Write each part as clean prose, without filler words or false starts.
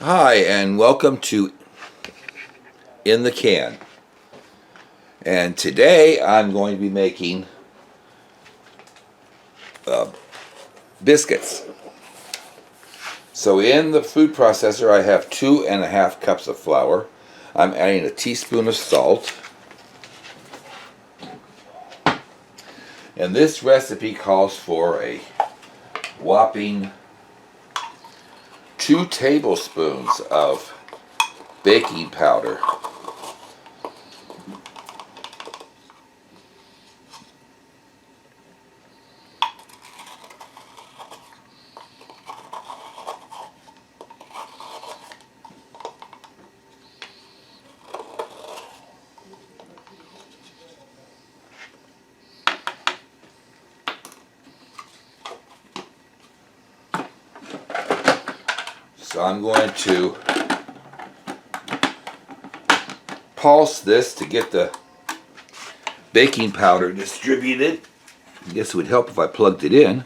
Hi, and welcome to In the Can. And today I'm going to be making biscuits. So in the food processor I have 2.5 cups of flour. I'm adding a teaspoon of salt. And this recipe calls for a whopping 2 tablespoons of baking powder. So I'm going to pulse this to get the baking powder distributed. I guess it would help if I plugged it in.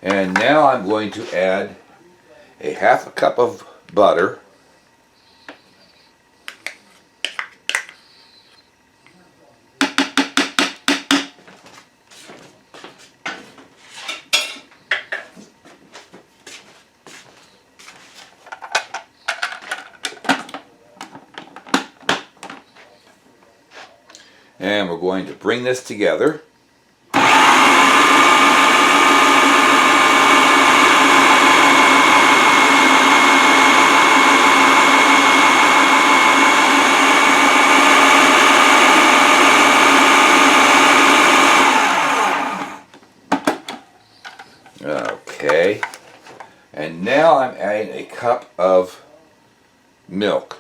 And now I'm going to add a 1/2 cup of butter. And we're going to bring this together. Okay, and now I'm adding a cup of milk.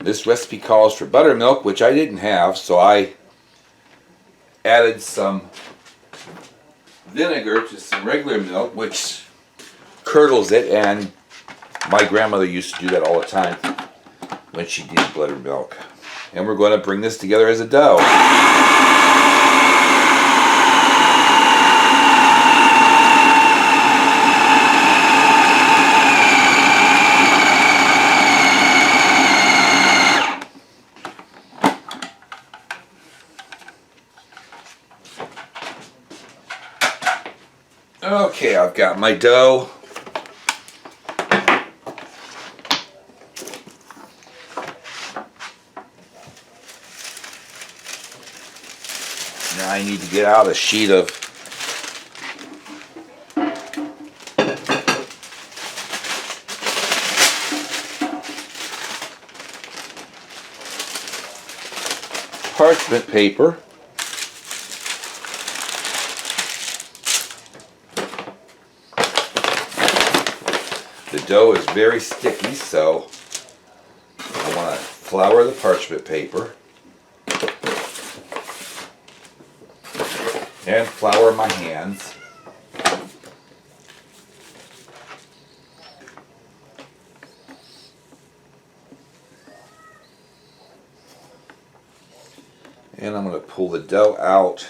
This recipe calls for buttermilk, which I didn't have, so I added some vinegar to some regular milk, which curdles it, and my grandmother used to do that all the time when she did buttermilk. And we're going to bring this together as a dough. Okay, I've got my dough. Now I need to get out a sheet of parchment paper. The dough is very sticky, so I want to flour the parchment paper and flour my hands. And I'm going to pull the dough out.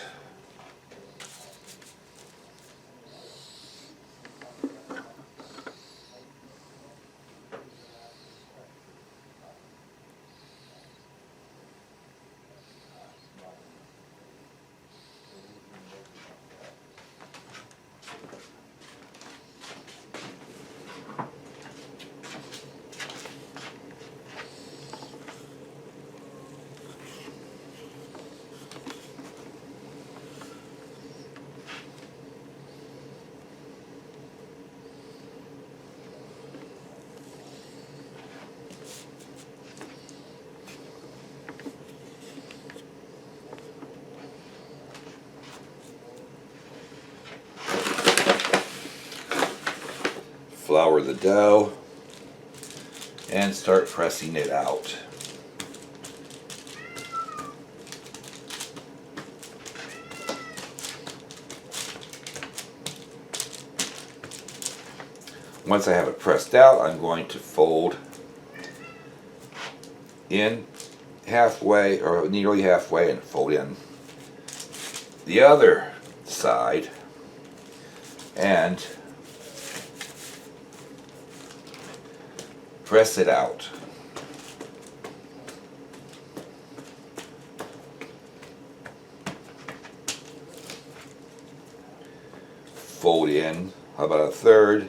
Flour the dough and start pressing it out. Once I have it pressed out, I'm going to fold in halfway, or nearly halfway, and fold in the other side and press it out. Fold in about a third,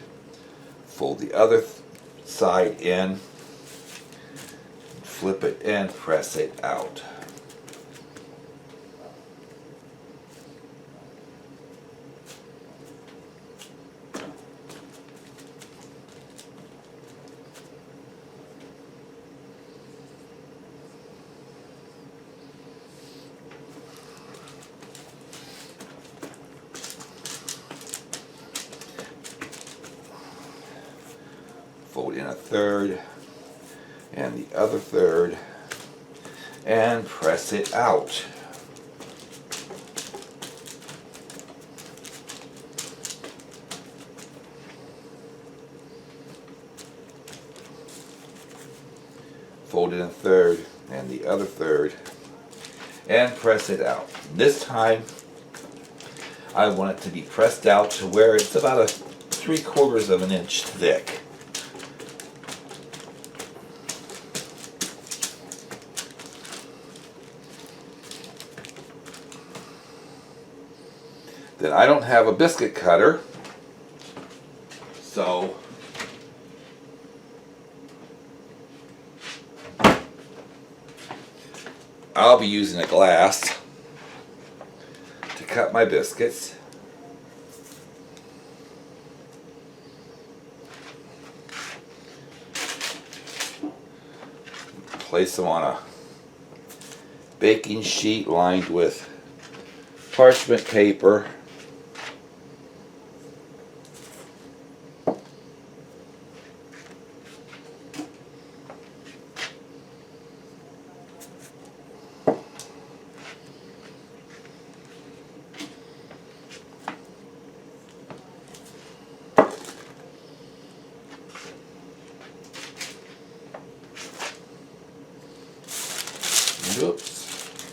fold the other side in, flip it and press it out. Fold in a third and the other third and press it out. Fold in a third and the other third and press it out. This time I want it to be pressed out to where it's about a 3/4 of an inch thick. Then I don't have a biscuit cutter, so I'll be using a glass to cut my biscuits. Place them on a baking sheet lined with parchment paper. Oops.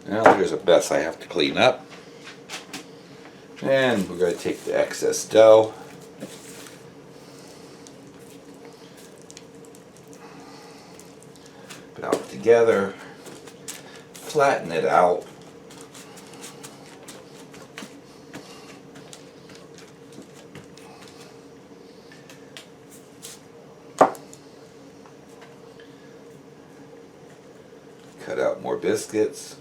Now there's a mess I have to clean up. And we're going to take the excess dough, put it all together, flatten it out. Cut out more biscuits.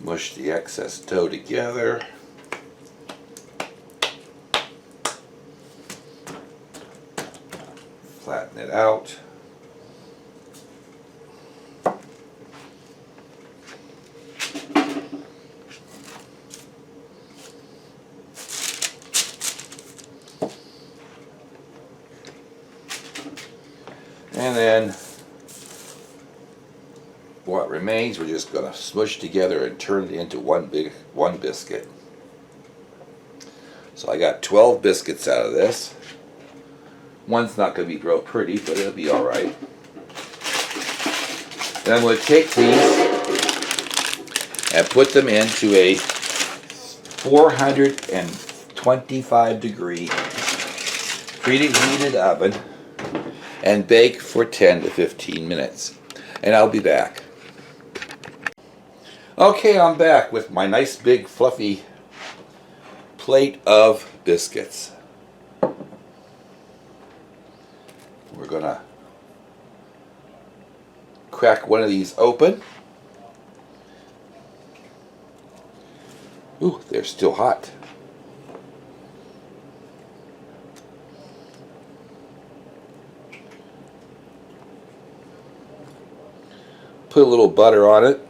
Mush the excess dough together. Flatten it out. And then what remains, we're just going to smush together and turn it into one biscuit. So I got 12 biscuits out of this. One's not going to be real pretty, but it'll be all right. Then I'm going to take these and put them into a 425 degree preheated oven and bake for 10 to 15 minutes. And I'll be back. Okay, I'm back with my nice big fluffy plate of biscuits. We're gonna crack one of these open. Ooh, they're still hot. Put a little butter on it.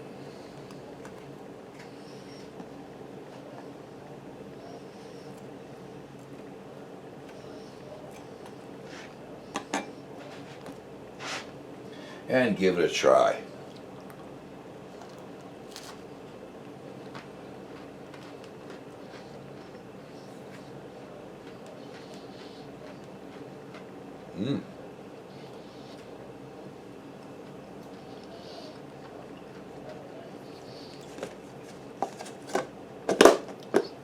And give it a try.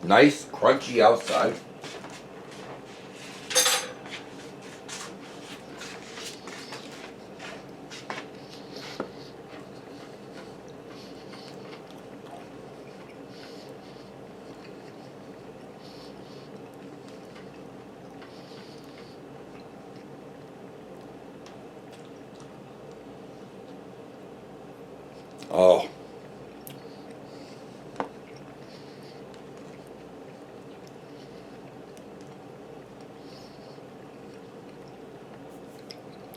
Nice, crunchy outside. Oh.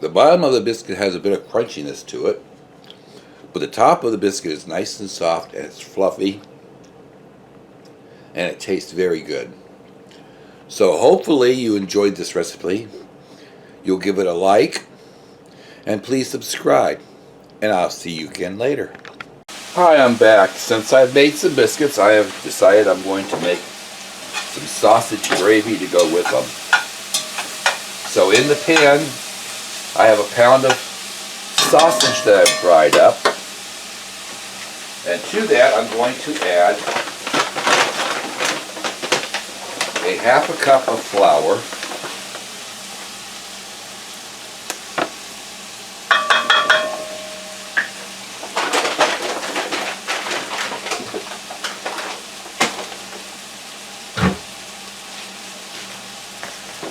The bottom of the biscuit has a bit of crunchiness to it, but the top of the biscuit is nice and soft and it's fluffy and it tastes very good. So hopefully you enjoyed this recipe. You'll give it a like and please subscribe, and I'll see you again later. Hi, I'm back. Since I've made some biscuits, I have decided I'm going to make some sausage gravy to go with them. So in the pan, I have a pound of sausage that I've fried up. And to that, I'm going to add a half a cup of flour,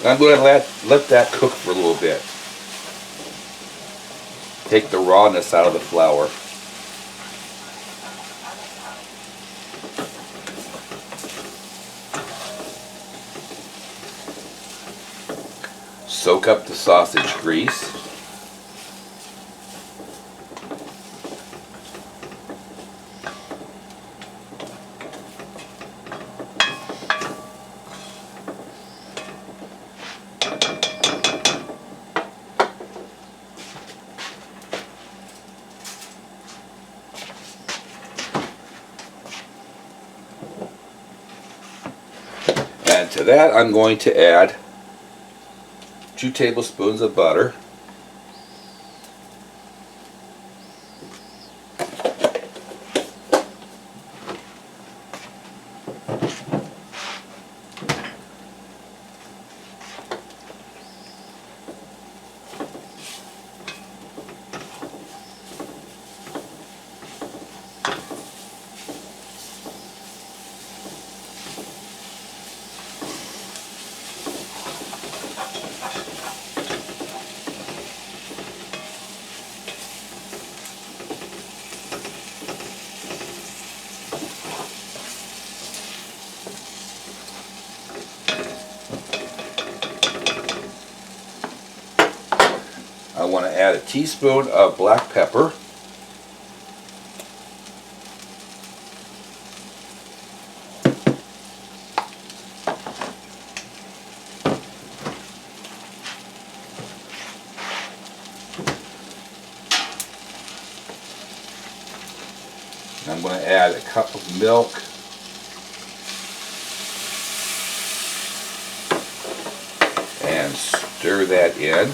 I'm going to let that cook for a little bit. Take the rawness out of the flour. Soak up the sausage grease. And to that I'm going to add 2 tablespoons of butter, I want to add a teaspoon of black pepper, and I'm going to add a cup of milk, and stir that in.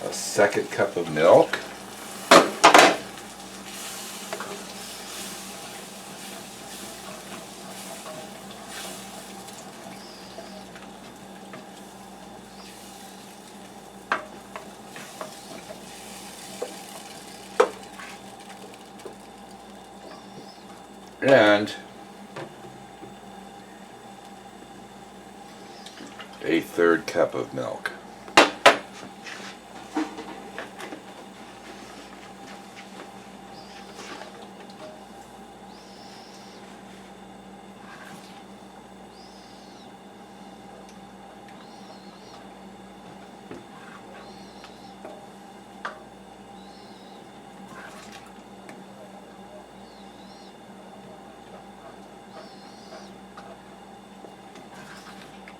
A second cup of milk. And a third cup of milk.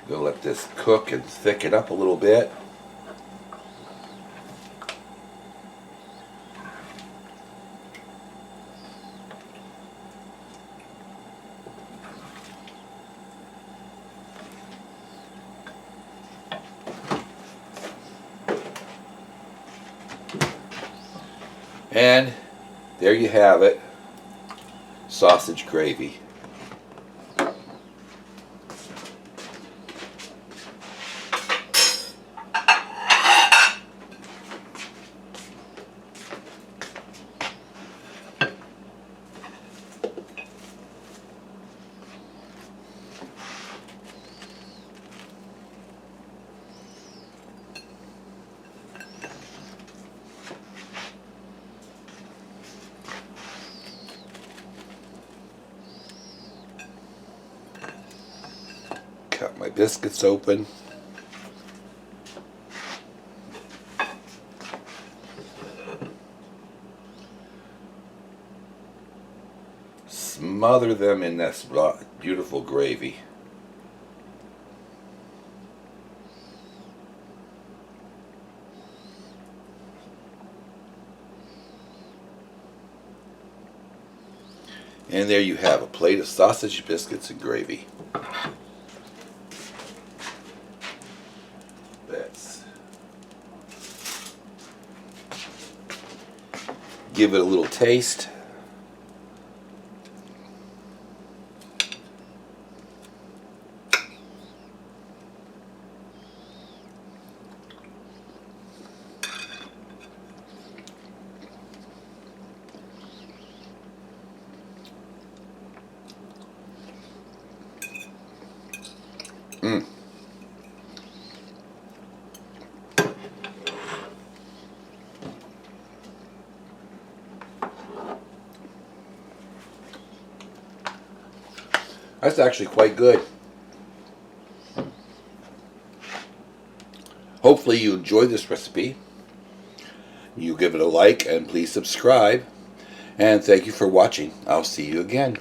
Gonna let this cook and thicken up a little bit. And there you have it, sausage gravy. Cut my biscuits open. Smother them in this beautiful gravy. And there you have a plate of sausage, biscuits, and gravy. Let's give it a little taste. Mm. That's actually quite good. Hopefully you enjoyed this recipe. You give it a like and please subscribe. And thank you for watching. I'll see you again.